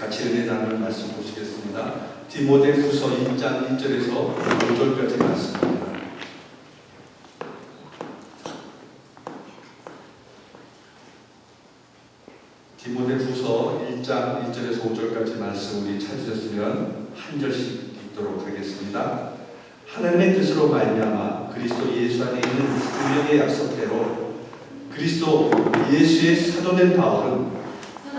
같이 은혜 나눌 말씀 보시겠습니다. 디모데후서 1장 1절에서 5절까지 말씀입니다. 디모데후서 1장 1절에서 5절까지 말씀 우리 찾으셨으면 한 절씩 읽도록 하겠습니다. 하나님의 뜻으로 말미암아 그리스도 예수 안에 있는 운명의 약속대로 그리스도 예수의 사도된 바울은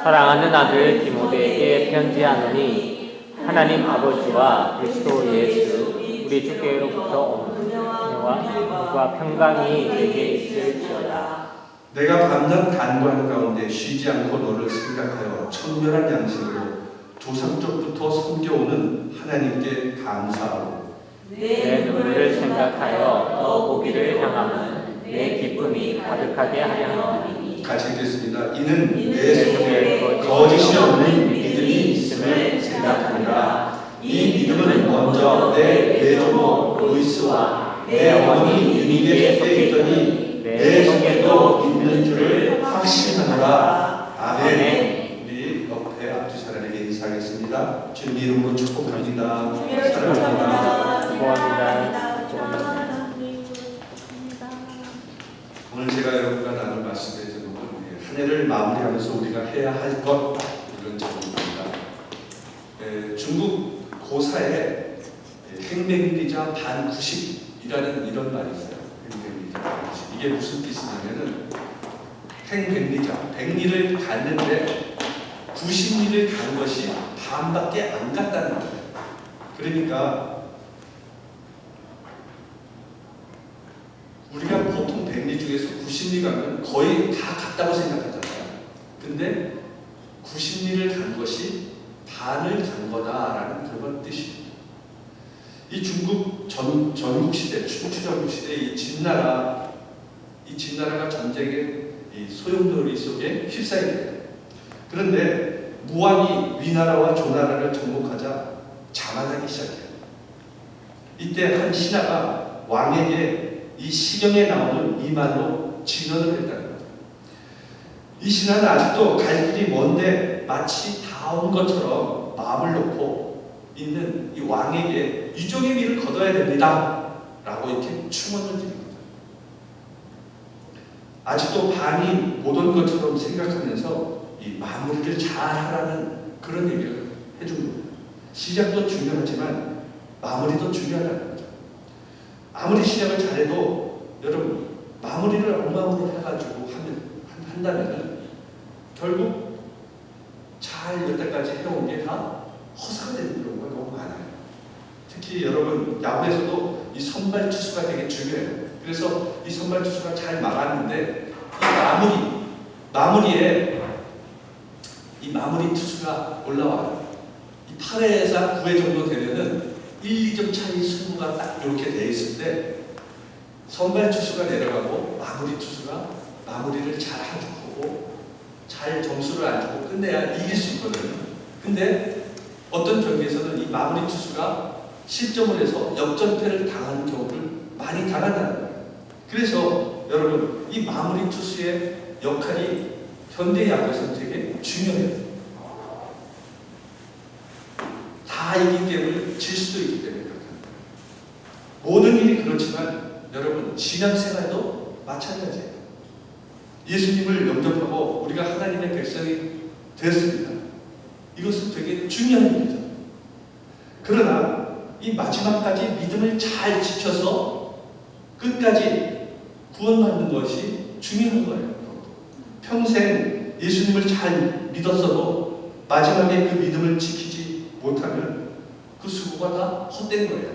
사랑하는 아들 디모데에게 편지하노니 하나님 아버지와 그리스도 예수 우리 주께로부터 온 은혜와 평강이 내게 있을지어다. 내가 밤낮 간구하는 가운데 쉬지 않고 너를 생각하여 청결한 양식으로 조상적부터 섬겨오는 하나님께 감사하고 내 눈물을 생각하여 너 보기를 향하면 내 기쁨이 가득하게 하려 하노니. 같이 읽겠습니다. 이는 내 속에 거짓이 없는 믿음이 있음을 생각하니라. 이 믿음은 먼저 내 외조모 로이스와 내 어머니 유니게 속에 있더니 내 속에도 있는 줄을 확신하노라. 아멘. 우리 옆에 앞뒤 사람에게 인사하겠습니다. 주님 이름으로 축복합니다. 사랑합니다. 축복합니다. 오늘 제가 여러분과 나눌 말씀의 제목은 한 해를 마무리하면서 우리가 해야 할 것, 이런 제목입니다. 중국 고사에 행맹비자 반 90이라는 이런 말이 있어요. 행맹비자 반 90. 이게 무슨 뜻이냐면은 행백리자, 100리를 갔는데 90리를 간 것이 반밖에 안 갔다는 거예요. 그러니까 우리가 보통 100리 중에서 90리 가면 거의 다 갔다고 생각하잖아요. 근데 90리를 간 것이 반을 간 거다라는 그런 뜻입니다. 이 중국 전국시대, 춘추전국시대 이 진나라가 전쟁의 이 소용돌이 속에 휩싸이게 돼요. 그런데 무왕이 위나라와 조나라를 정복하자 자만하기 시작해요. 이때 한 신하가 왕에게 이 시경에 나오는 이 말로 진언을 했다는 거예요. 이 신하는 아직도 갈 길이 먼데 마치 다 온 것처럼 마음을 놓고 있는 이 왕에게 유종의 미를 거둬야 됩니다 라고 이렇게 충언을 드린 거죠. 아직도 반이 못 온 것처럼 생각하면서 이 마무리를 잘 하라는 그런 얘기를 해준 겁니다. 시작도 중요하지만 마무리도 중요하다는 거죠. 아무리 시작을 잘해도 여러분 마무리를 엉망으로 해가지고 한다면 결국 잘 여태까지 해온 게 다 허사가 되는 경우가 너무 많아요. 특히 여러분 야구에서도 이 선발 투수가 되게 중요해요. 그래서 이 선발 투수가 잘 막았는데 이 마무리에 이 마무리 투수가 올라와요. 이 8회에서 9회 정도 되면은 1, 2점 차이 승부가 딱 이렇게 돼 있을 때 선발 투수가 내려가고 마무리 투수가 마무리를 잘 하고 잘 점수를 안 주고 끝내야 이길 수 있거든요. 근데 어떤 경기에서는 이 마무리 투수가 실점을 해서 역전패를 당하는 경우를 많이 당한다는 거예요. 그래서 여러분 이 마무리 투수의 역할이 현대 야구에서는 되게 중요해요. 다 이긴 게임을 질 수도 있기 때문에 그렇습니다. 모든 일이 그렇지만 여러분 신앙생활도 마찬가지예요. 예수님을 영접하고 우리가 하나님의 백성이 되었습니다. 이것은 되게 중요한 일이죠. 그러나 이 마지막까지 믿음을 잘 지켜서 끝까지 구원받는 것이 중요한 거예요. 평생 예수님을 잘 믿었어도 마지막에 그 믿음을 지키지 못하면 그 수고가 다 헛된 거예요.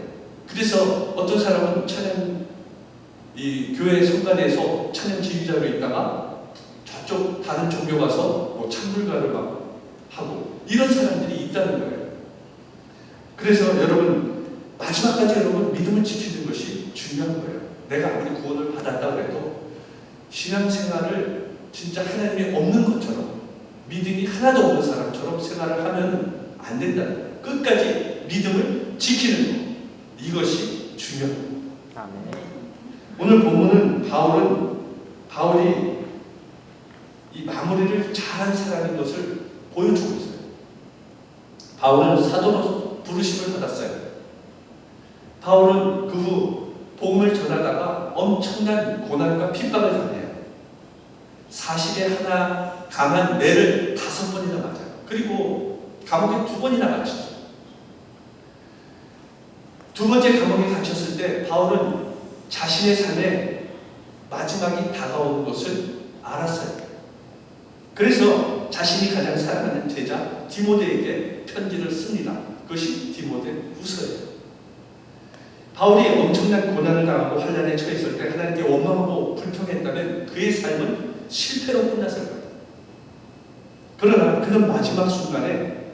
그래서 어떤 사람은 찬양 이 교회 성가대에서 찬양 지휘자로 있다가 저쪽 다른 종교 가서 뭐 찬불가를 막 하고 이런 사람들이 있다는 거예요. 그래서 여러분 마지막까지 여러분 믿음을 지키는 것이 중요한 거예요. 내가 아무리 구원을 받았다고 해도 신앙생활을 진짜 하나님이 없는 것처럼 믿음이 하나도 없는 사람처럼 생활을 하면 안 된다는 거예요. 끝까지 믿음을 지키는 것, 이것이 중요합니다. 아멘. 오늘 본문은 바울이 이 마무리를 잘한 사람인 것을 보여주고 있어요. 바울은 사도로 부르심을 받았어요. 바울은 그 후 복음을 전하다가 엄청난 고난과 핍박을 당해요. 40에 하나 강한 매를 5번이나 맞아요. 그리고 감옥에 2번이나 갇히죠. 2번째 감옥에 갇혔을 때 바울은 자신의 삶에 마지막이 다가오는 것을 알았어요. 그래서 자신이 가장 사랑하는 제자 디모데에게 편지를 씁니다. 그것이 디모데 후서예요. 바울이 엄청난 고난을 당하고 환난에 처했을 때 하나님께 원망하고 불평했다면 그의 삶은 실패로 끝났을 겁니다. 그러나 그는 마지막 순간에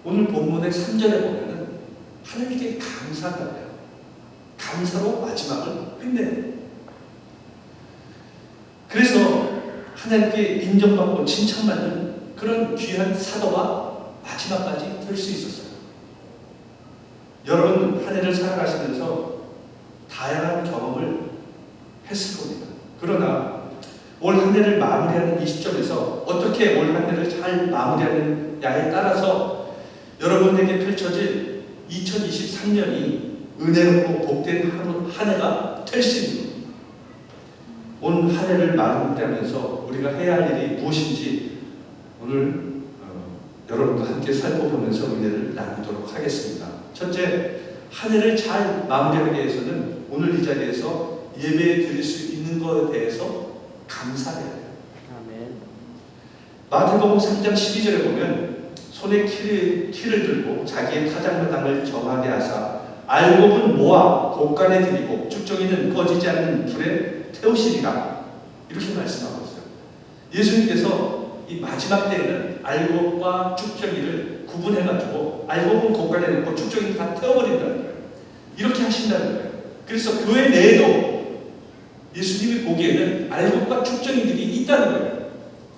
오늘 본문의 3절에 보면은 하나님께 감사가 돼요. 감사로 마지막을 끝내요. 그래서 하나님께 인정받고 칭찬받는 그런 귀한 사도가 마지막까지 될 수 있었어요. 여러분 한 해를 살아가시면서 다양한 경험을 했을 겁니다. 그러나 올 한 해를 마무리하는 이 시점에서 어떻게 올 한 해를 잘 마무리하느냐에 따라서 여러분에게 펼쳐질 2023년이 은혜롭고 복된 한 해가 될 수 있는 겁니다. 온 한 해를 마무리하면서 우리가 해야 할 일이 무엇인지 오늘 여러분과 함께 살펴보면서 은혜를 나누도록 하겠습니다. 첫째, 한 해를 잘 마무리하기 위해서는 오늘 이 자리에서 예배 드릴 수 있는 것에 대해서 감사해야 해요. 아멘. 마태복음 3장 12절에 보면 손에 키를 들고 자기의 타작마당을 정하게 하사 알곡은 모아 곳간에 들이고 쭉정이는 꺼지지 않는 불에 태우시리라. 이렇게 말씀하고 있어요. 예수님께서 이 마지막 때에는 알곡과 쭉정이를 구분해가지고 알곡은 곳간에 넣고 쭉정이는 다 태워버린다는 거예요. 이렇게 하신다는 거예요. 그래서 교회 내에도 예수님이 보기에는 알곡과 쭉정이들이 있다는 거예요.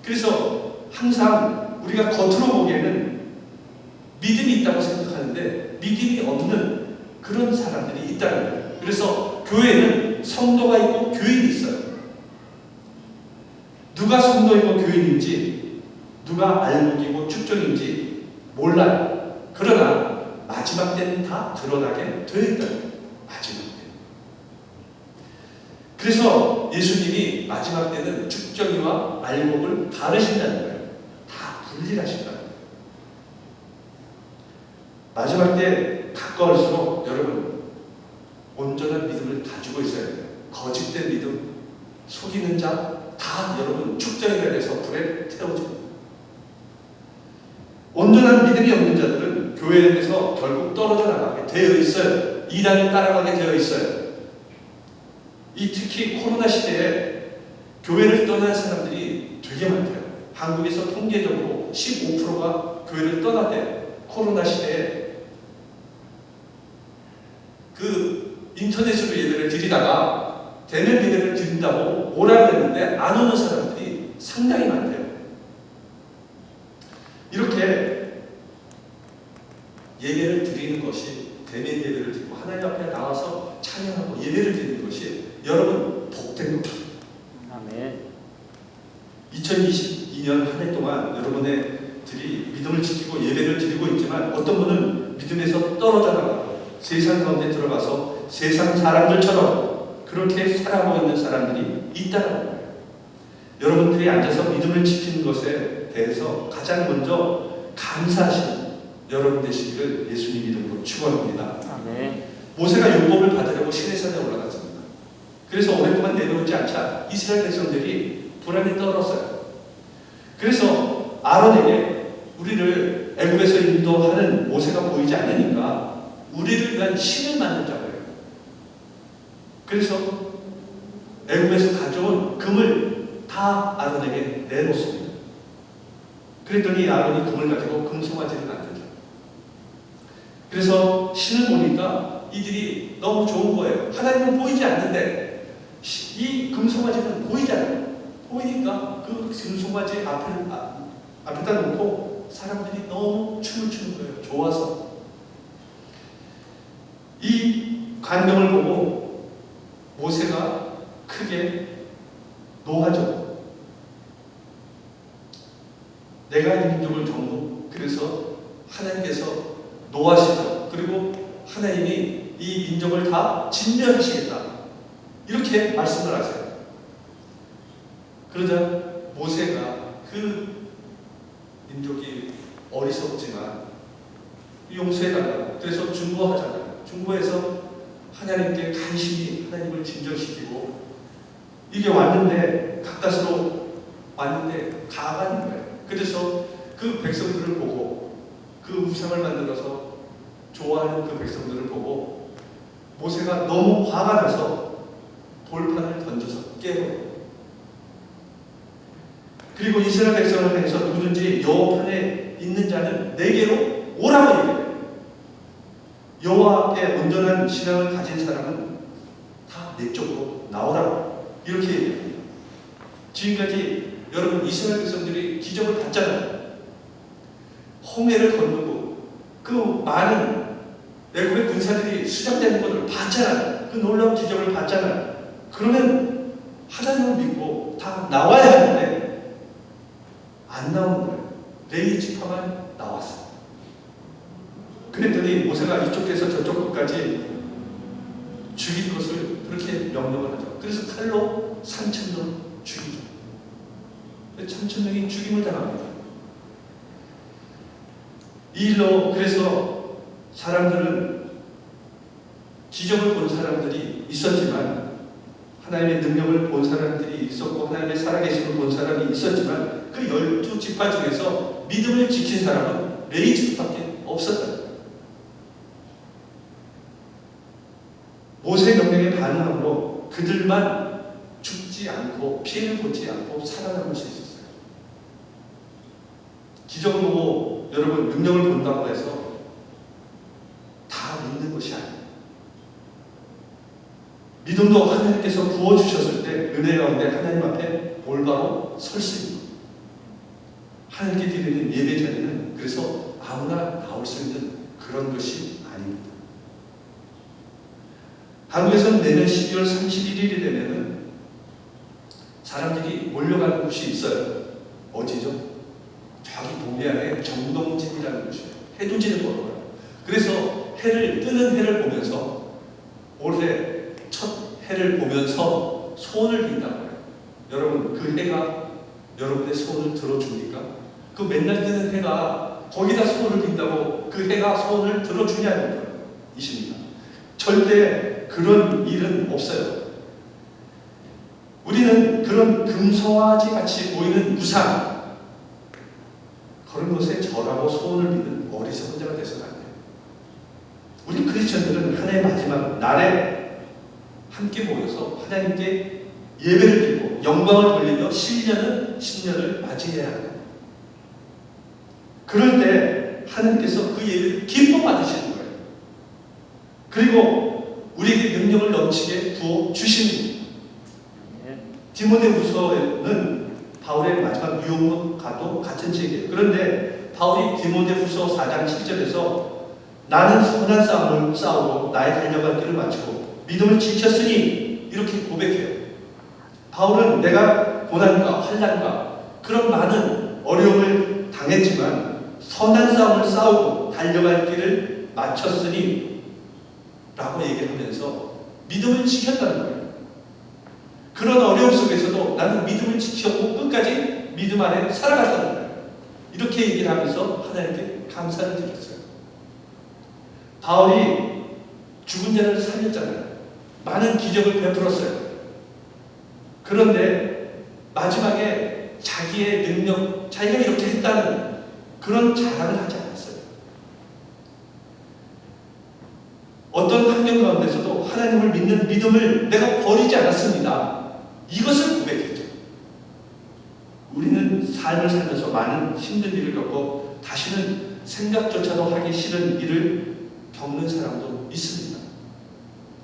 그래서 항상 우리가 겉으로 보기에는 믿음이 있다고 생각하는데 믿음이 없는 그런 사람들이 있다는 거예요. 그래서 교회는 성도가 있고 교인이 있어요. 누가 성도이고 교인인지 누가 알곡이고 쭉정인지 몰라요. 그러나 마지막 때는 다 드러나게 되어 있다는 거예요. 마지막 때. 그래서 예수님이 마지막 때는 쭉정이와 알곡을 가르신다는 거예요. 다 분리하신다는 거예요. 마지막 때 가까울수록 여러분 온전한 믿음을 가지고 있어야 돼요. 거짓된 믿음, 속이는 자 다 여러분 축정이가 돼서 불에 태워집니다. 온전한 믿음이 없는 자들은 교회에서 결국 떨어져 나가게 되어 있어요. 이단을 따라가게 되어 있어요. 특히 코로나 시대에 교회를 떠난 사람들이 되게 많대요. 한국에서 통계적으로 15%가 교회를 떠났대요. 코로나 시대에 그 인터넷으로 예배를 드리다가 대면 예배를 드린다고 오라 그랬는데 안 오는 사람들이 상당히 많대요. 이렇게 예배를 드리는 것이 대면 예배를 드리고 하나님 앞에 나와서 찬양하고 예배를 드리는 것이 여러분 복된 겁니다. 아멘. 2022년 한 해 동안 여러분들이 믿음을 지키고 예배를 드리고 있지만 어떤 분은 믿음에서 떨어져 나가고 세상 가운데 들어가서 세상 사람들처럼 그렇게 살아가고 있는 사람들이 있다는 거예요. 여러분들이 앉아서 믿음을 지키는 것에 대해서 가장 먼저 감사하시는 여러분 되시기를 예수님 이름으로 축원합니다. 아멘. 모세가 율법을 받으려고 시내산에 올라갔습니다. 그래서 오랫동안 내려오지 않자 이스라엘 백성들이 불안에 떨었어요. 그래서 아론에게 우리를 애굽에서 인도하는 모세가 보이지 않으니까 우리를 위한 신을 만들자고 해요. 그래서 애굽에서 가져온 금을 다 아론에게 내놓습니다. 그랬더니 아론이 금을 가지고 금송아지를 만들죠. 그래서 신을 보니까 이들이 너무 좋은 거예요. 하나님은 보이지 않는데 이 금송아지는 보이잖아요. 보이니까 그 금송아지 앞에다 놓고 사람들이 너무 춤을 추는 거예요. 좋아서. 이 광경을 보고 모세가 크게 노하죠. 내가 이 민족을 전부 그래서 하나님께서 노하시죠. 그리고 하나님이 이 민족을 다 진멸하시겠다. 이렇게 말씀을 하세요. 그러자 모세가 그 민족이 어리석지만 용서해달라고 그래서 중보하잖아요. 중보해서 하나님께 간신히 하나님을 진정시키고 이게 왔는데 가까스로 왔는데 가가는 거예요. 그래서 그 백성들을 보고 그 우상을 만들어서 좋아하는 그 백성들을 보고 모세가 너무 화가 나서 돌판을 던져서 깨버려요. 그리고 이스라엘 백성을 향해서 누구든지 여호와판에 있는 자는 내게로 오라고 얘기해요. 여호와 앞에 온전한 신앙을 가진 사람은 다 내 쪽으로 나오라고 이렇게 얘기합니다. 지금까지 여러분 이스라엘 백성들이 기적을 봤잖아요. 홍해를 건너고 그 많은 애굽의 군사들이 수장되는 것을 봤잖아요. 그 놀라운 기적을 봤잖아요. 그러면 하나님을 믿고 다 나와야 하는데 안 나오는 거예요. 레위 지파만 나왔어요. 그랬더니 모세가 이쪽에서 저쪽 끝까지 죽일 것을 그렇게 명령을 하죠. 그래서 칼로 3,000명 죽이죠. 3,000명이 죽임을 당합니다. 이 일로 그래서 사람들은 기적을 본 사람들이 있었지만 하나님의 능력을 본 사람들이 있었고 하나님의 살아계심을 본 사람이 있었지만 그 12지파 중에서 믿음을 지킨 사람은 레위 지파밖에 없었다. 모세의 명령에 반응함으로 그들만 죽지 않고 피해를 보지 않고 살아남을 수 있었어요. 기적을 보고 여러분 능력을 본다고 해서 다 믿는 것이 아니에요. 믿음도 하나님께서 부어주셨을 때 은혜 가운데 하나님 앞에 올바로 설 수 있는 하나님께 드리는 예배 자리는 그래서 아무나 나올 수 있는 그런 것이 아닙니다. 한국에서는 내년 12월 31일이 되면은 사람들이 몰려가는 곳이 있어요. 어디죠? 저기 동해안에 정동진이라는 곳이에요. 해돋이를 보러 가요. 그래서 뜨는 해를 보면서 올해 첫 해를 보면서 소원을 빈다고 해요. 여러분 그 해가 여러분의 소원을 들어줍니까? 그 맨날 뜨는 해가 거기다 소원을 빈다고 그 해가 소원을 들어주냐는 이십니다. 절대 그런 일은 없어요. 우리는 그런 금서화지 같이 보이는 우상 그런 것에 절하고 소원을 믿는 어리석은 자가 되서는 안 돼요. 우리 크리스천들은 하나의 마지막 날에 함께 모여서 하나님께 예배를 드리고 영광을 돌리며 신년을 맞이해야 합니다. 그럴 때 하나님께서 그 예배를 기뻐 받으시는 거예요. 그리고 우리에게 능력을 넘치게 부어 주십니다. 디모데후서에는 바울의 마지막 유언과도 같은 책이에요. 그런데 바울이 디모데후서 4장 7절에서 나는 선한 싸움을 싸우고 나의 달려갈 길을 마치고 믿음을 지켰으니 이렇게 고백해요. 바울은 내가 고난과 환난과 그런 많은 어려움을 당했지만 선한 싸움을 싸우고 달려갈 길을 마쳤으니 라고 얘기하면서 믿음을 지켰다는 거예요. 그런 어려움 속에서도 나는 믿음을 지켰고 끝까지 믿음 안에 살아갔다는 거예요. 이렇게 얘기를 하면서 하나님께 감사를 드렸어요. 바울이 죽은 자를 살렸잖아요. 많은 기적을 베풀었어요. 그런데 마지막에 자기의 능력, 자기가 이렇게 했다는 그런 자랑을 하지 않았어요. 어떤 환경 가운데서도 하나님을 믿는 믿음을 내가 버리지 않았습니다. 이것을 고백했죠. 우리는 삶을 살면서 많은 힘든 일을 겪고 다시는 생각조차도 하기 싫은 일을 겪는 사람도 있습니다.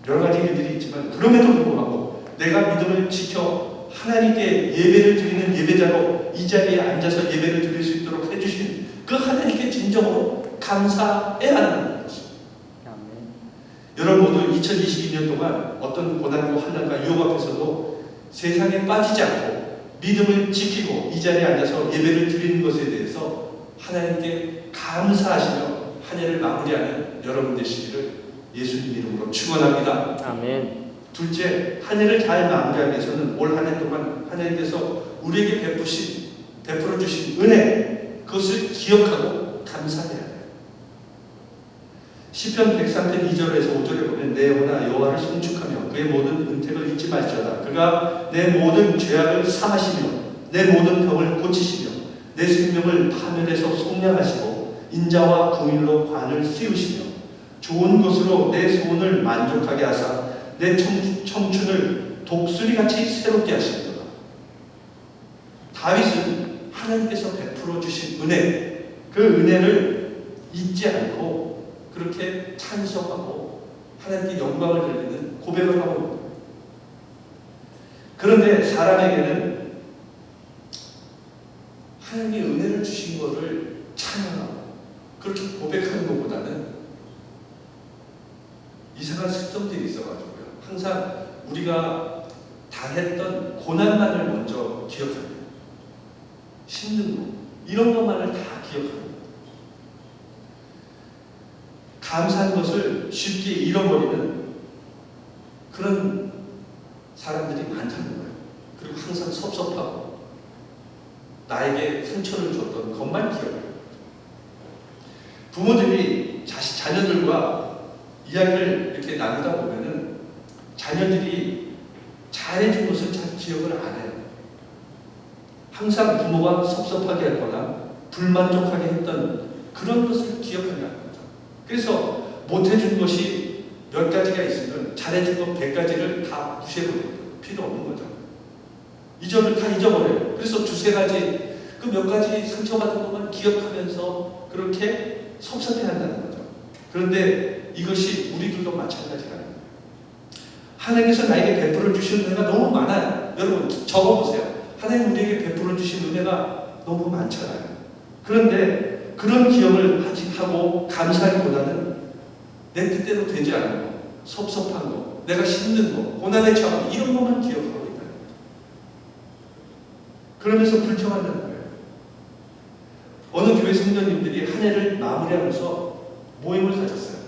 여러 가지 일들이 있지만 그럼에도 불구하고 내가 믿음을 지켜 하나님께 예배를 드리는 예배자로 이 자리에 앉아서 예배를 드릴 수 있도록 해주신 그 하나님께 진정으로 감사해야 하는 것입니다. 여러분 모두 2022년 동안 어떤 고난과 환난과 유혹 앞에서도 세상에 빠지지 않고 믿음을 지키고 이 자리에 앉아서 예배를 드리는 것에 대해서 하나님께 감사하시며 한 해를 마무리하는 여러분 되시기를 예수님 이름으로 축원합니다. 아멘. 둘째, 한 해를 잘 마무리하기 위해서는 올 한 해 동안 하나님께서 우리에게 베풀어 주신 은혜, 그것을 기억하고 감사해야 돼요. 시편 103편 2절에서 5절에 보면 내 영혼아 여호와를 송축하며 그의 모든 은택을 잊지 말지어다. 그가 내 모든 죄악을 사하시며 내 모든 병을 고치시며 내 생명을 파멸해서 속량하시고 인자와 긍휼로 관을 씌우시며 좋은 것으로 내 소원을 만족하게 하사 내 청춘을 독수리같이 새롭게 하시리로다. 다윗은 하나님께서 베풀어 주신 은혜, 그 은혜를 잊지 않고 그렇게 찬송하고 하나님께 영광을 돌리는 고백을 하고 있습니다. 그런데 사람에게는 하나님이 은혜를 주신 것을 찬양하고 그렇게 고백하는 것보다는 이상한 습성들이 있어가지고요. 항상 우리가 당했던 고난만을 먼저 기억합니다. 힘든 거, 이런 것만을 다 기억합니다. 감사한 것을 쉽게 잃어버리는 그런 사람들이 많다는 거예요. 그리고 항상 섭섭하고 나에게 상처를 줬던 것만 기억해요. 부모들이 자녀들과 이야기를 이렇게 나누다 보면은 자녀들이 잘해준 것을 잘 기억을 안 해요. 항상 부모가 섭섭하게 하거나 불만족하게 했던 그런 것을 기억한다는 거죠. 그래서 못해준 것이 몇 가지가 있으면 잘해준 것 100가지를 다 무시해버려요. 필요 없는 거죠. 다 잊어버려요. 그래서 두세 가지, 그 몇 가지 상처받은 것만 기억하면서 그렇게 섭섭해한다는 거죠. 그런데 이것이 우리들도 마찬가지가 아니에요. 하나님께서 나에게 베풀어 주신 은혜가 너무 많아요. 여러분 적어보세요. 하나님 우리에게 베풀어 주신 은혜가 너무 많잖아요. 그런데 그런 기억을 하고 감사하기보다는 내 뜻대로 되지 않은 거, 섭섭한 거, 내가 힘든 거, 고난의 처함 이런 것만 기억하고 있다. 그러면서 불평한다는 거예요. 어느 교회 성도님들이 한 해를 마무리하면서 모임을 가졌어요.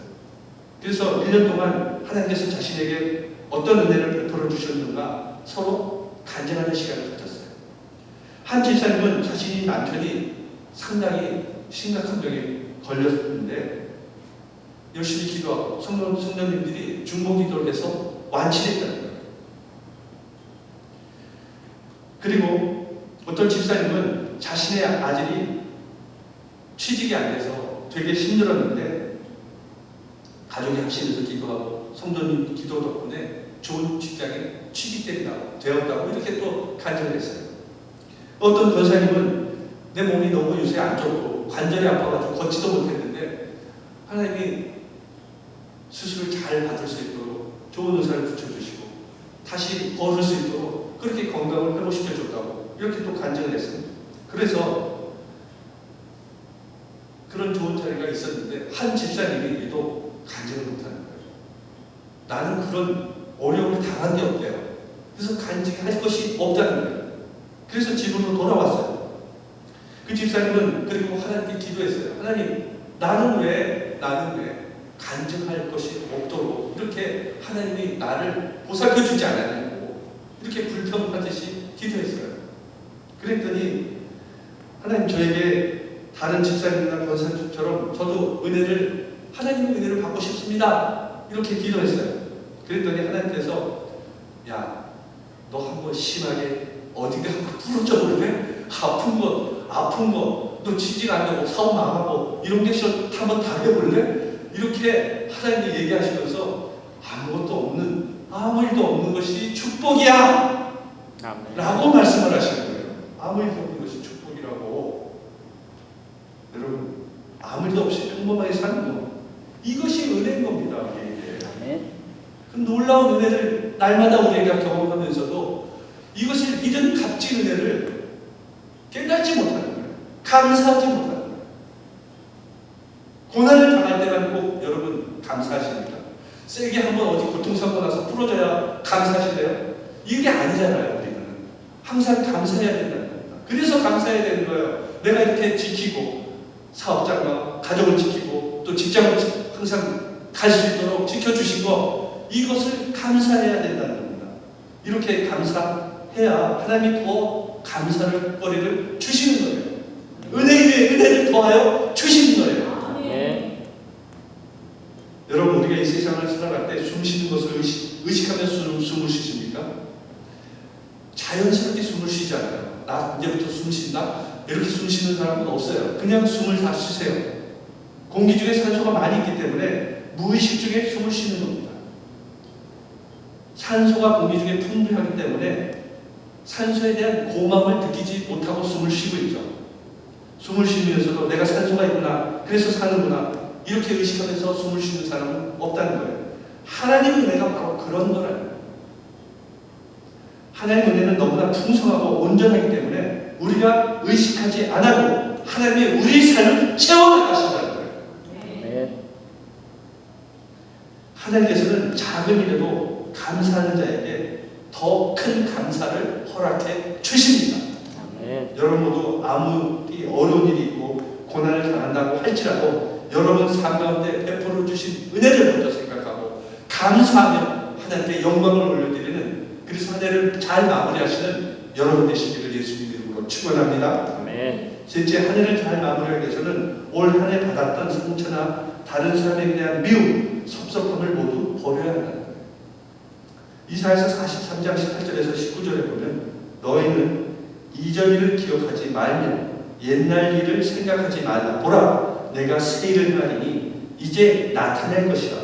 그래서 1년 동안 하나님께서 자신에게 어떤 은혜를 베풀어 주셨는가 서로 간증하는 시간을 가졌어요. 한 집사님은 자신이 남편이 상당히 심각한 병에 걸렸는데 열심히 기도하고 성도님들이 중보 기도를 해서 완치했다는 거예요. 그리고 어떤 집사님은 자신의 아들이 취직이 안 돼서 되게 힘들었는데 가족이 합심해서 기도하고 성도님 기도 덕분에 좋은 직장에 취직되었다고 이렇게 또 간증을 했어요. 어떤 권사님은 내 몸이 너무 요새 안 좋고 관절이 아파가지고 걷지도 못했는데 하나님이 수술을 잘 받을 수 있도록 좋은 의사를 붙여주시고 다시 걸을 수 있도록 그렇게 건강을 회복시켜줬다고 이렇게 또 간증을 했습니다. 그래서 그런 좋은 자리가 있었는데 한 집사님이 유독 간증을 못하는 거예요. 나는 그런 어려움을 당한 게 없대요. 그래서 간증할 것이 없다는 거예요. 그래서 집으로 돌아왔어요. 그 집사님은 그리고 하나님께 기도했어요. 하나님, 나는 왜 간증할 것이 없도록 이렇게 하나님이 나를 보살펴주지 않았냐고 이렇게 불평하듯이 기도했어요. 그랬더니 하나님 저에게 다른 집사님이나 권사님처럼 저도 하나님의 은혜를 받고 싶습니다. 이렇게 기도했어요. 그랬더니 하나님께서 야, 너 한번 심하게 어딘가 한번 부러져 볼래? 아픈 거 너 취직 안 되고 사업 망하고 이런 게 한번 당해볼래? 이렇게 하나님이 얘기하시면서 아무 일도 없는 것이 축복이야! 아멘. 라고 말씀을 하시는 거예요. 아무 일도 없는 것이 축복이라고. 여러분, 아무 일도 없이 평범하게 사는 거, 이것이 은혜인 겁니다. 우리에게. 그 놀라운 은혜를 날마다 우리가 경험하면서도 이것을 이런 값진 은혜를 깨닫지 못하는 거예요. 감사하지 못하는 거예요. 고난을 당할 때만 꼭 여러분 감사하십니까? 세게 한번 어디 고통사고 나서 풀어져야 감사하시래요? 이게 아니잖아요. 우리는 항상 감사해야 된다는 겁니다. 그래서 감사해야 되는 거예요. 내가 이렇게 지키고 사업장과 가족을 지키고 또 또 직장을 항상 갈 수 있도록 지켜주신 거, 이것을 감사해야 된다는 겁니다. 이렇게 감사해야 하나님이 더 감사를 거리를 주시는 거예요. 은혜 위에 은혜를 더하여 주시는 거예요. 네. 여러분, 우리가 이 세상을 살아갈 때 숨 쉬는 것을 의식하면서 숨을 쉬십니까? 자연스럽게 숨을 쉬지 않아요. 나 이제부터 숨 쉰다? 이렇게 숨 쉬는 사람은 없어요. 그냥 숨을 다 쉬세요. 공기 중에 산소가 많이 있기 때문에 무의식 중에 숨을 쉬는 겁니다. 산소가 공기 중에 풍부하기 때문에 산소에 대한 고마움을 느끼지 못하고 숨을 쉬고 있죠. 숨을 쉬면서도 내가 산소가 있구나, 그래서 사는구나, 이렇게 의식하면서 숨을 쉬는 사람은 없다는 거예요. 하나님의 은혜가 바로 그런 거라요. 하나님의 은혜는 너무나 풍성하고 온전하기 때문에 우리가 의식하지 않아도 하나님이 우리 삶을 채워나가신다는 거예요. 네. 하나님께서는 작은 일에도 감사하는 자에게 더 큰 감사를 허락해 주십니다. 네. 여러분 모두 아무리 어려운 일이 있고 고난을 당한다고 할지라도 여러분 삶 가운데 베풀어 주신 은혜를 먼저 생각하고 감사하며 하나님께 영광을 올려드리는, 그래서 한 해를 잘 마무리하시는 여러분 되시기를 예수님 이름으로 축원합니다. 아멘. 셋째, 한 해를 잘 마무리하기 위해서는 올 한 해 받았던 상처나 다른 사람에 대한 미움, 섭섭함을 모두 버려야 한다는 거예요. 이사야서 43장 18절에서 19절에 보면 너희는 이전 일을 기억하지 말며 옛날 일을 생각하지 말라. 보라, 내가 새 일을 행하리니 이제 나타날 것이라.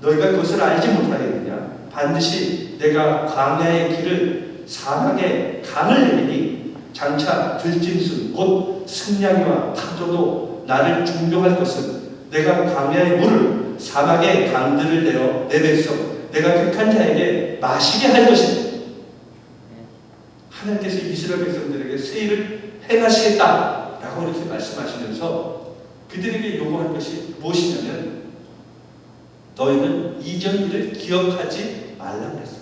너희가 그것을 알지 못하겠느냐? 반드시 내가 광야의 길을 사막에 강을 내리니 장차 들짐승 곧 승냥이와 타조도 나를 존경할 것은 내가 광야의 물을 사막의 강들을 내어 내 백성 내가 택한 자에게 마시게 할 것이다. 하나님께서 이스라엘 백성들에게 새 일을 행하시겠다라고 이렇게 말씀하시면서 그들에게 요구한 것이 무엇이냐면 너희는 이전 일을 기억하지 말라고 했어요.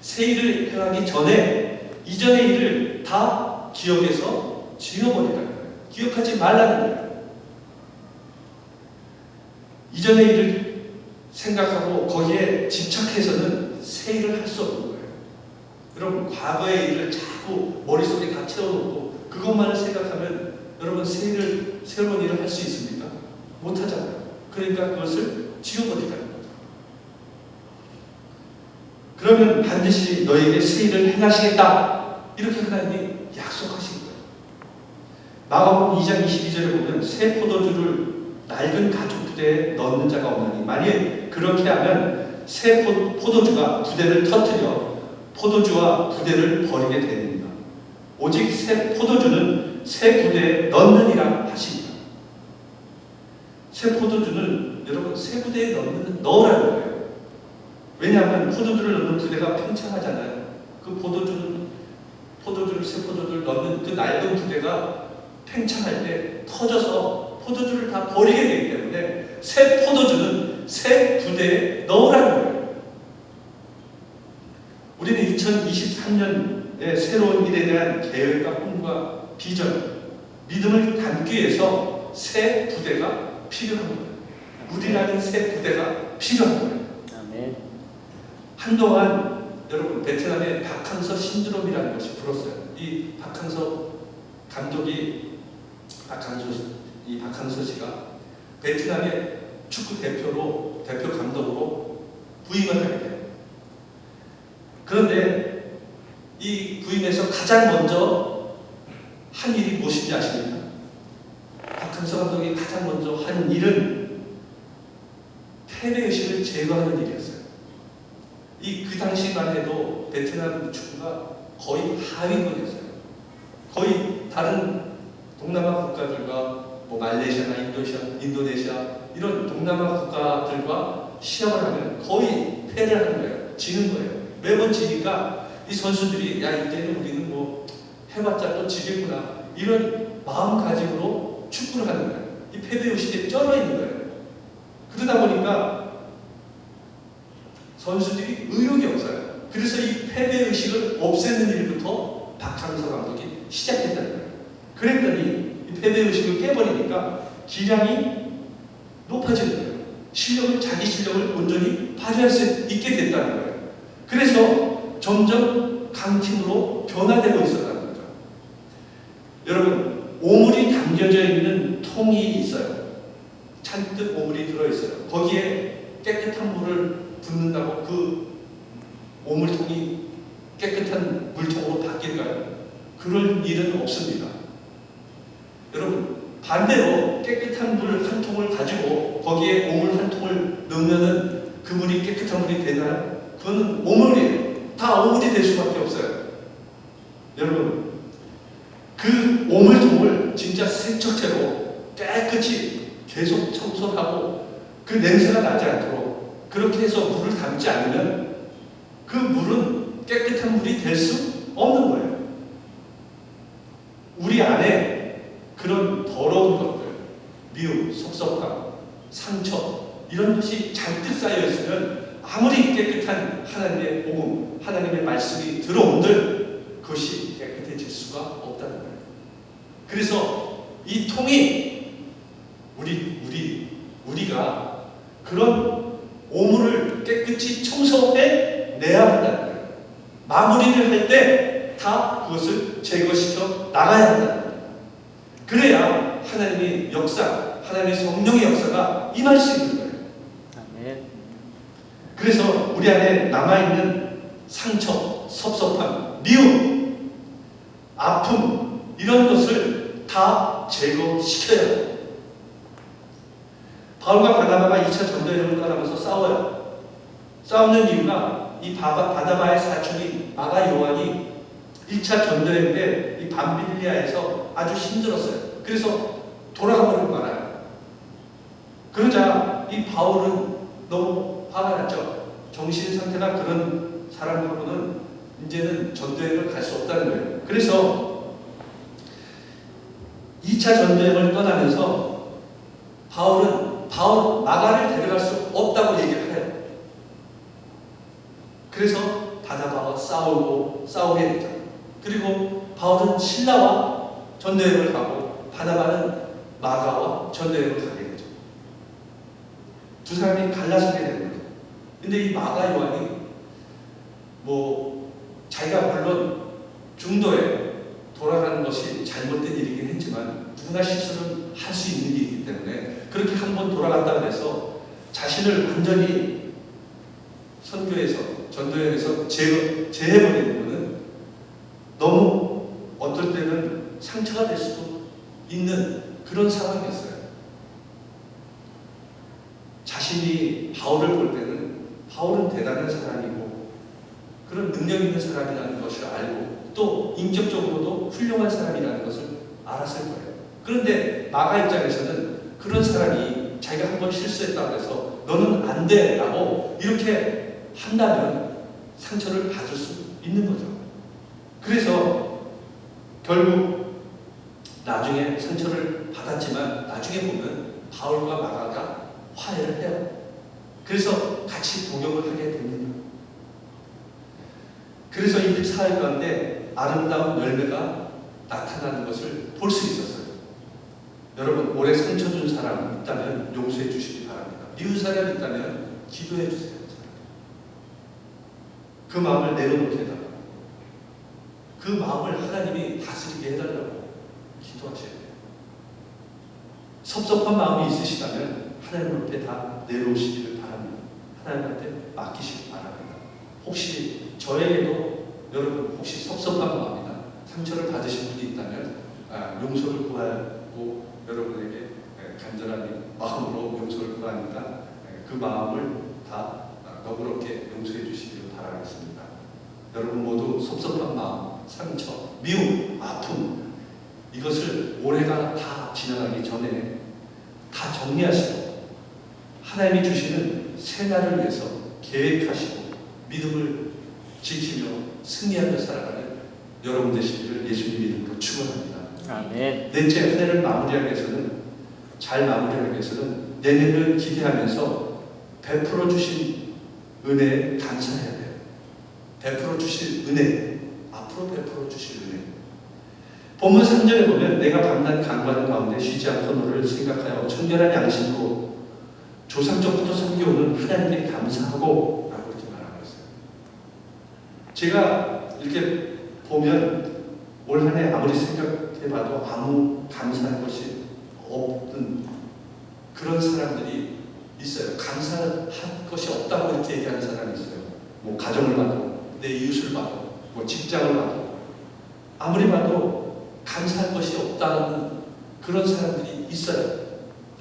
새 일을 행하기 전에 이전의 일을 다 기억해서 지워버리라는 거예요. 기억하지 말라는 거예요. 이전의 일을 생각하고 거기에 집착해서는 새 일을 할 수 없는 거예요. 여러분, 과거의 일을 자꾸 머릿속에 다 채워놓고 그것만을 생각하면 여러분 새로운 일을 할 수 있습니까? 못하잖아요. 그러니까 그것을 지워버리라는 거죠. 그러면 반드시 너에게 새 일을 행하시겠다, 이렇게 하나님이 약속하신 거예요. 마가복음 2장 22절에 보면 새 포도주를 낡은 가죽 부대에 넣는 자가 없나니 만일 그렇게 하면 새 포도주가 부대를 터뜨려 포도주와 부대를 버리게 됩니다. 오직 새 포도주는 새 부대에 넣느니라 하십니다. 새 포도주는 여러분 새 부대에 넣으라는 거예요. 왜냐하면 포도주를 넣는 부대가 팽창하잖아요. 그 새 포도주를 넣는 그 낡은 부대가 팽창할 때 터져서 포도주를 다 버리게 되기 때문에 새 포도주는 새 부대에 넣으라는 거예요. 우리는 2023년의 새로운 일에 대한 계획과 꿈과 비전, 믿음을 담기 위해서 새 부대가 필요한 거예요. 우리라는 새 부대가 필요한 거예요. 아멘. 한동안 여러분 베트남의 박항서 신드롬이라는 것이 불었어요. 이 박항서 감독이 박항서 씨가 베트남의 축구 대표 감독으로 부임을 하게 돼요. 그런데 이 부임에서 가장 먼저 한 일이 무엇인지 아십니까? 박항서 감독이 가장 먼저 한 일은 패배의식을 제거하는 일이었어요. 그 당시만 해도 베트남 축구가 거의 하위권이었어요. 거의 다른 동남아 국가들과 말레이시아나 인도네시아 이런 동남아 국가들과 시합을 하면 거의 패를 하는 거예요. 지는 거예요. 매번 지니까 이 선수들이 야 이제는 우리는 해봤자 또 지겠구나 이런 마음가짐으로 축구를 하는 거예요. 이 패배의식에 쩔어 있는 거예요. 그러다 보니까 선수들이 의욕이 없어요. 그래서 이 패배의식을 없애는 일부터 박항서 감독이 시작했다는 거예요. 그랬더니 이 패배의식을 깨버리니까 기량이 높아지는 거예요. 자기 실력을 온전히 발휘할 수 있게 됐다는 거예요. 그래서 점점 강팀으로 변화되고 있었다는 거죠. 여러분, 오물이 담겨져 있는 통이 있어요. 잔뜩 오물이 들어있어요. 거기에 깨끗한 물을 붓는다고 그 오물통이 깨끗한 물통으로 바뀔까요? 그럴 일은 없습니다. 여러분, 반대로 깨끗한 물 한 통을 가지고 거기에 오물 한 통을 넣으면은 그 물이 깨끗한 물이 되나요? 그거는 오물이에요. 다 오물이 될 수밖에 없어요. 여러분, 그 오물통을 진짜 세척제로 깨끗이 계속 청소하고 그 냄새가 나지 않도록 그렇게 해서 물을 담지 않으면 그 물은 깨끗한 물이 될 수 없는 거예요. 우리 안에 그런 더러운 것들, 미움, 섭섭함, 상처 이런 것이 잔뜩 쌓여 있으면 아무리 깨끗한 하나님의 복음, 하나님의 말씀이 들어온들 그것이 깨끗해질 수가 없다는 거예요. 그래서 이 통이 우리가 그런 오물을 깨끗이 청소해 내야 한다는 거예요. 마무리를 할 때 다 그것을 제거시켜 나가야 한다는 거예요. 그래야 하나님의 역사, 하나님의 성령의 역사가 임할 수 있는 거예요. 아멘. 그래서 우리 안에 남아있는 상처, 섭섭함, 미움, 아픔 이런 것을 다 제거시켜야 해요. 바울과 바나바가 2차 전도여행을 떠나면서 싸워요. 싸우는 이유가 이 바나바의 사촌인 마가 요한이 1차 전도여행 때 이 밤빌리아에서 아주 힘들었어요. 그래서 돌아가 버리고 말아요. 그러자 이 바울은 너무 화가 났죠. 정신 상태가 그런 사람하고는 이제는 전도여행을 갈 수 없다는 거예요. 그래서 2차 전도여행을 떠나면서 바울은 마가를 데려갈 수 없다고 얘기를 해요. 그래서 바나바와 싸우게 되죠. 그리고 바울은 신라와 전도여행을 가고 바나바는 마가와 전도여행을 가게 되죠. 두 사람이 갈라서게 되는 거죠. 근데 이 마가 요한이 자기가 물론 중도에 돌아가는 것이 잘못된 일이긴 했지만 누구나 실수는 할 수 있는 일이기 때문에 그렇게 한번 돌아갔다고 해서 자신을 완전히 선교에서 전도여행에서 제해버리는 것은 너무 어떨 때는 상처가 될 수도 있는 그런 상황이었어요. 자신이 바울을 볼 때는 바울은 대단한 사람이고 그런 능력 있는 사람이라는 것을 알고 또 인격적으로도 훌륭한 사람이라는 것을 알았을 거예요. 그런데 마가 입장에서는 그런 사람이 자기가 한번 실수했다고 해서 너는 안 돼 라고 이렇게 한다면 상처를 받을 수 있는 거죠. 그래서 결국 나중에 상처를 받았지만 나중에 보면 바울과 마가가 화해를 해요. 그래서 같이 동역을 하게 됩니다. 그래서 이들 사회 가운데 아름다운 열매가 나타나는 것을 볼 수 있었어요. 여러분, 오래 상처 준 사람 있다면 용서해 주시기 바랍니다. 미운 사람이 있다면 기도해 주세요. 그 마음을 내려놓게 해달라고. 그 마음을 하나님이 다스리게 해달라고 기도하셔야 돼요. 섭섭한 마음이 있으시다면 하나님 앞에 다 내려오시기를 바랍니다. 하나님한테 맡기시기 바랍니다. 혹시 저에게도 여러분 혹시 섭섭한 마음이나 상처를 받으신 분이 있다면 용서를 구하고 여러분에게 간절한 마음으로 용서를 구하니까 그 마음을 다 너그럽게 용서해 주시기를 바라겠습니다. 여러분 모두 섭섭한 마음, 상처, 미움, 아픔 이것을 올해가 다 지나가기 전에 다 정리하시고 하나님이 주시는 새날을 위해서 계획하시고 믿음을 지키며 승리하며 살아가는 여러분 되시기를 예수님 이름으로 축원합니다. 아멘. 넷째, 한 해를 마무리하기 위해서는 잘 마무리하기 위해서는 내년을 기대하면서 베풀어 주신 은혜에 감사해야 돼요. 베풀어 주실 은혜, 앞으로 베풀어 주실 은혜. 본문 3절에 보면 내가 밤낮 간구하는 가운데 쉬지 않고 너를 생각하여 청결한 양심으로 조상적부터 섬겨오는 하나님께 감사하고 라고 이렇게 말하고 있어요. 제가 이렇게 보면 올 한 해 아무리 생각해봐도 아무 감사할 것이 없는 그런 사람들이 있어요. 감사할 것이 없다고 이렇게 얘기하는 사람이 있어요. 뭐 가정을 봐도, 내 이웃을 봐도, 뭐 직장을 봐도, 아무리 봐도 감사할 것이 없다는 그런 사람들이 있어요.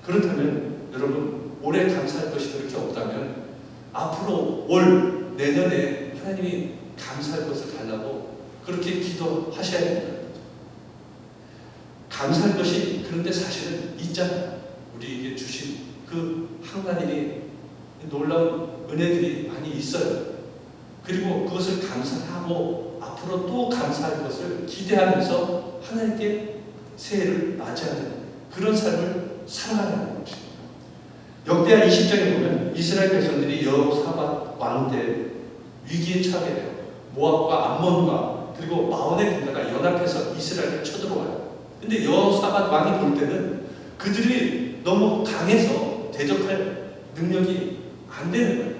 그렇다면 여러분, 올해 감사할 것이 그렇게 없다면 앞으로 올 내년에 하나님이 감사할 것을 달라고 그렇게 기도하셔야 됩니다. 감사할 것이 그런데 사실은 있잖아요. 우리에게 주신 그 하나님의 놀라운 은혜들이 많이 있어요. 그리고 그것을 감사하고 앞으로 또 감사할 것을 기대하면서 하나님께 새해를 맞이하는 그런 삶을 살아가는 것입니다. 역대하 20장에 보면 이스라엘 백성들이 여호사밧 왕 때 위기에 처하게 돼요. 모압과 암몬과 그리고 마온의 군대가 연합해서 이스라엘을 쳐들어와요. 근데 여호사밧 왕이 볼 때는 그들이 너무 강해서 대적할 능력이 안 되는 거예요.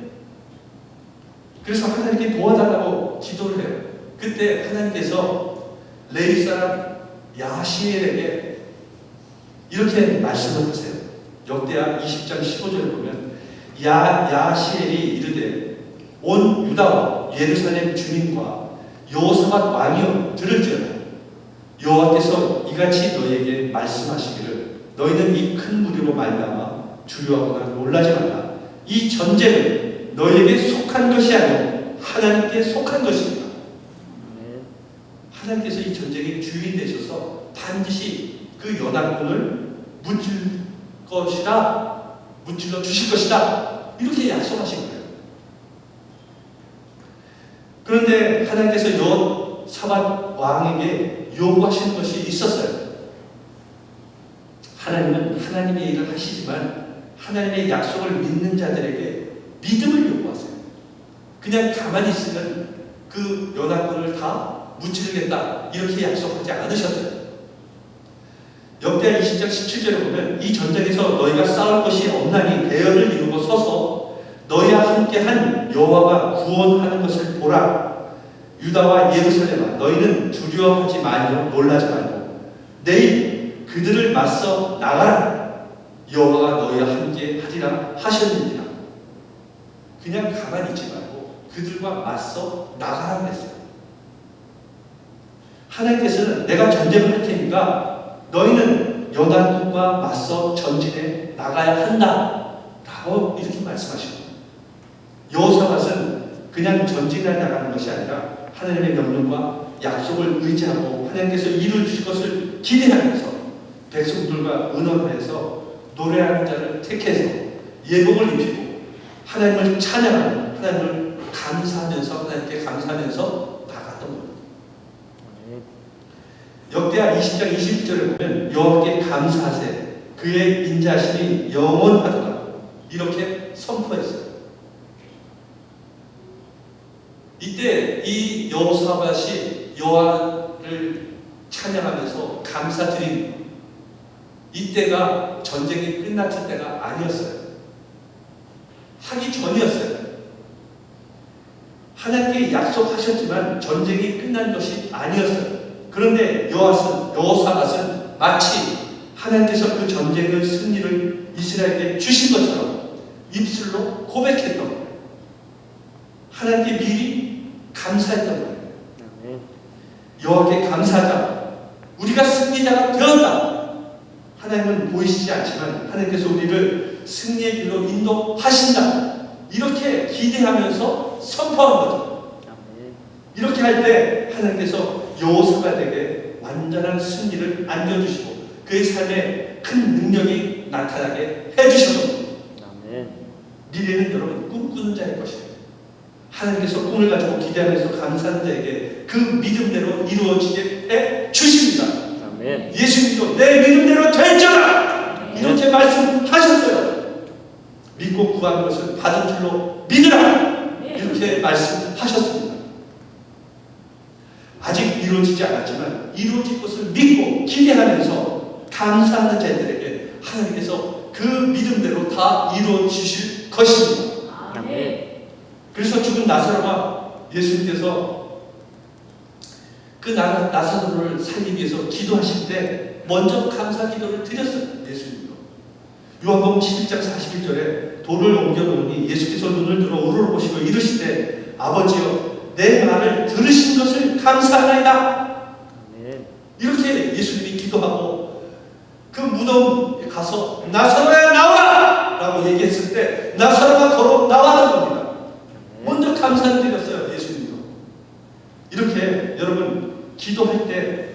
그래서 하나님께 도와달라고 기도를 해요. 그때 하나님께서 레위 사람 야시엘에게 이렇게 말씀을 하세요. 역대하 20장 15절을 보면 야시엘이 이르되 온 유다와 예루살렘 주민과 여호사밧 왕이여 들을지어다. 여호와께서 이같이 너희에게 말씀하시기를 너희는 이 큰 무리로 말미암아 두려워하거나 놀라지 말라. 이 전쟁은 너희에게 속한 것이 아니오 하나님께 속한 것입니다. 하나님께서 이 전쟁의 주인 되셔서 반드시 그 연합군을 무찔러 주실 것이다. 이렇게 약속하신 거예요. 그런데 하나님께서 여호사밧 왕에게 요구하시는 것이 있었어요. 하나님은 하나님의 일을 하시지만 하나님의 약속을 믿는 자들에게 믿음을 요구하세요. 그냥 가만히 있으면 그 연합군을 다 무찌르겠다 이렇게 약속하지 않으셨어요. 역대하 20장 17절에 보면 이 전쟁에서 너희가 싸울 것이 없나니 대열을 이루고 서서 너희와 함께한 여호와가 구원하는 것을 보라. 유다와 예루살렘아 너희는 두려워하지 말고 놀라지 말고 내일 그들을 맞서 나가라. 여호와가 너희와 함께 하리라 하셨느니라. 그냥 가만히 있지 말고 그들과 맞서 나가라고 했어요. 하나님께서는 내가 전쟁을 할 테니까 너희는 연합군과 맞서 전진해 나가야 한다 라고 이렇게 말씀하십니다. 여호사밧은 그냥 전진해 나가는 것이 아니라 하나님의 명령과 약속을 의지하고 하나님께서 이루어 주실 것을 기대하면서 백성들과 의논하여서 노래하는 자를 택해서 예복을 입히고 하나님을 찬양하고 하나님을 감사하면서 하나님께 감사하면서 나갔던 겁니다. 역대하 20장 21절에 보면 여호와께 감사하세 그의 인자하심이 영원하도다 이렇게 선포했어요. 이때 이 여호사밧이 여호와를 찬양하면서 감사드린 이때가 전쟁이 끝났을 때가 아니었어요. 하기 전이었어요. 하나님께 약속하셨지만 전쟁이 끝난 것이 아니었어요. 그런데 여호사밧은 마치 하나님께서 그 전쟁의 승리를 이스라엘에게 주신 것처럼 입술로 고백했던 거예요. 하나님께 미리 감사했던 거예요. 여호와께 감사하자. 우리가 승리자가 되었다. 하나님은 보이시지 않지만 하나님께서 우리를 승리의 길로 인도하신다. 이렇게 기대하면서 선포한 거죠. 이렇게 할 때 하나님께서 여호사밧에게 완전한 승리를 안겨주시고 그의 삶에 큰 능력이 나타나게 해주셨습니다. 미래는 여러분 꿈꾸는 자의 것입니다. 하나님께서 꿈을 가지고 기대하면서 감사하는 자에게 그 믿음대로 이루어지게 해 주십니다. 예수님도 내 믿음대로 될지어다 이렇게 말씀하셨어요. 믿고 구하는 것을 받은 줄로 믿으라 이렇게 말씀하셨습니다. 아직 이루어지지 않았지만 이루어질 것을 믿고 기대하면서 감사하는 자들에게 하나님께서 그 그 믿음대로 다 이루어 주실 것입니다. 아멘. 그래서 죽은 나사로가 예수님께서 그 나사로를 살리기 위해서 기도하실 때 먼저 감사 기도를 드렸어요. 예수님도. 요한복음 11장 41절에 돌을 옮겨놓으니 예수께서 눈을 들어 우러러보시고 이르시되 아버지여 내 말을 들으신 것을 감사하나이다. 아멘. 이렇게 예수님이 기도하고 그 무덤에 가서 나사로야 나오라! 라고 얘기했을 때 나사로가 걸어 나왔던 겁니다. 먼저 감사를 드렸어요. 예수님도. 이렇게 여러분 기도할 때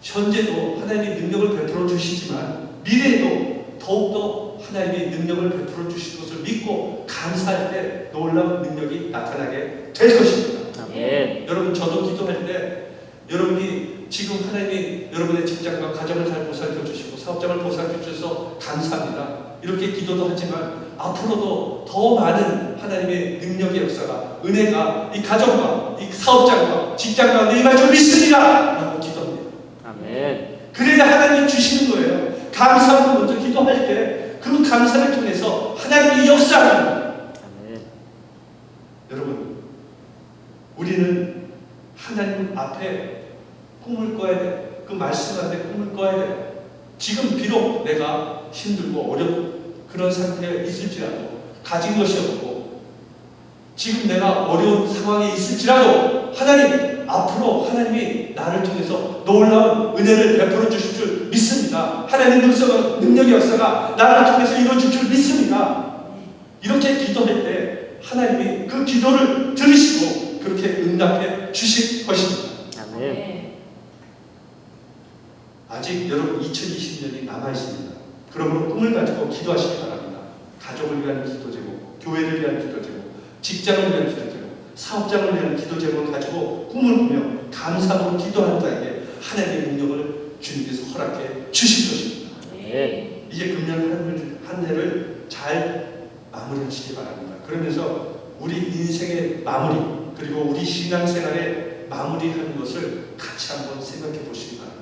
현재도 하나님이 능력을 베풀어 주시지만 미래에도 더욱더 하나님이 능력을 베풀어 주실 것을 믿고 감사할 때 놀라운 능력이 나타나게 될 것입니다. 아멘. 여러분 저도 기도할 때 여러분이 지금 하나님이 여러분의 직장과 가정을 잘 보살펴 주시고 사업장을 보살펴 주셔서 감사합니다. 이렇게 기도도 하지만 앞으로도 더 많은 하나님의 능력의 역사가 은혜가 이 가정과 이 사업장과 직장 가운데 임할 줄 믿습니다. 라고 기도합니다. 아멘. 그래야 하나님이 주시는 거예요. 감사로 먼저 기도할 때 그 감사를 통해서 하나님이 역사하는 거예요. 아멘. 여러분 우리는 하나님 앞에 꿈을 꿔야 돼요. 그 말씀 앞에 꿈을 꿔야 돼요. 지금 비록 내가 힘들고 어려운 그런 상태에 있을지라도 가진 것이 없고 지금 내가 어려운 상황에 있을지라도 하나님 앞으로 하나님이 나를 통해서 놀라운 은혜를 베풀어 주실 줄 믿습니다. 하나님의 능력의 역사가 나를 통해서 이루어질 줄 믿습니다. 이렇게 기도할 때 하나님이 그 기도를 들으시고 그렇게 응답해 주실 것입니다. 아멘. 아직 여러분 2020년이 남아있습니다. 그러므로 꿈을 가지고 기도하시기 바랍니다. 가족을 위한 기도 제목, 교회를 위한 기도 제목, 직장을 위한 기도 제목, 사업장을 위한 기도 제목을 가지고 꿈을 꾸며 감사로 기도하는 자에게 하나님의 능력을 주님께서 허락해 주실 것입니다. 아멘. 이제 금년 한 해를 잘 마무리하시기 바랍니다. 그러면서 우리 인생의 마무리 그리고 우리 신앙생활의 마무리하는 것을 같이 한번 생각해 보시기 바랍니다.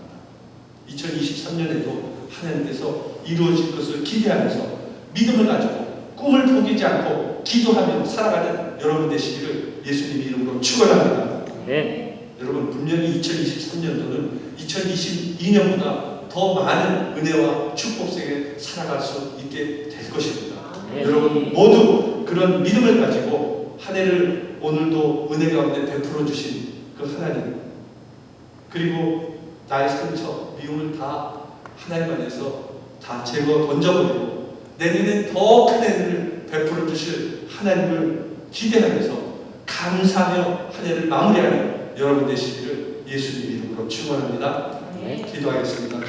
2023년에도 하나님께서 이루어질 것을 기대하면서 믿음을 가지고 꿈을 포기하지 않고 기도하며 살아가는 여러분 되시기를 예수님 이름으로 축원합니다. 아멘. 여러분 분명히 2023년도는 2022년보다 더 많은 은혜와 축복 속에 살아갈 수 있게 될 것입니다. 여러분 모두 그런 믿음을 가지고 한 해를 오늘도 은혜 가운데 베풀어 주신 그 하나님 그리고 나의 상처, 미움을 다 하나님 안에서 다 제거 던져버리고 내년엔 더 큰 은혜를 베풀어 주실 하나님을 기대하면서 감사하며 한 해를 마무리하는 여러분 되시기를 예수님 이름으로 축원합니다. 아멘. 기도하겠습니다.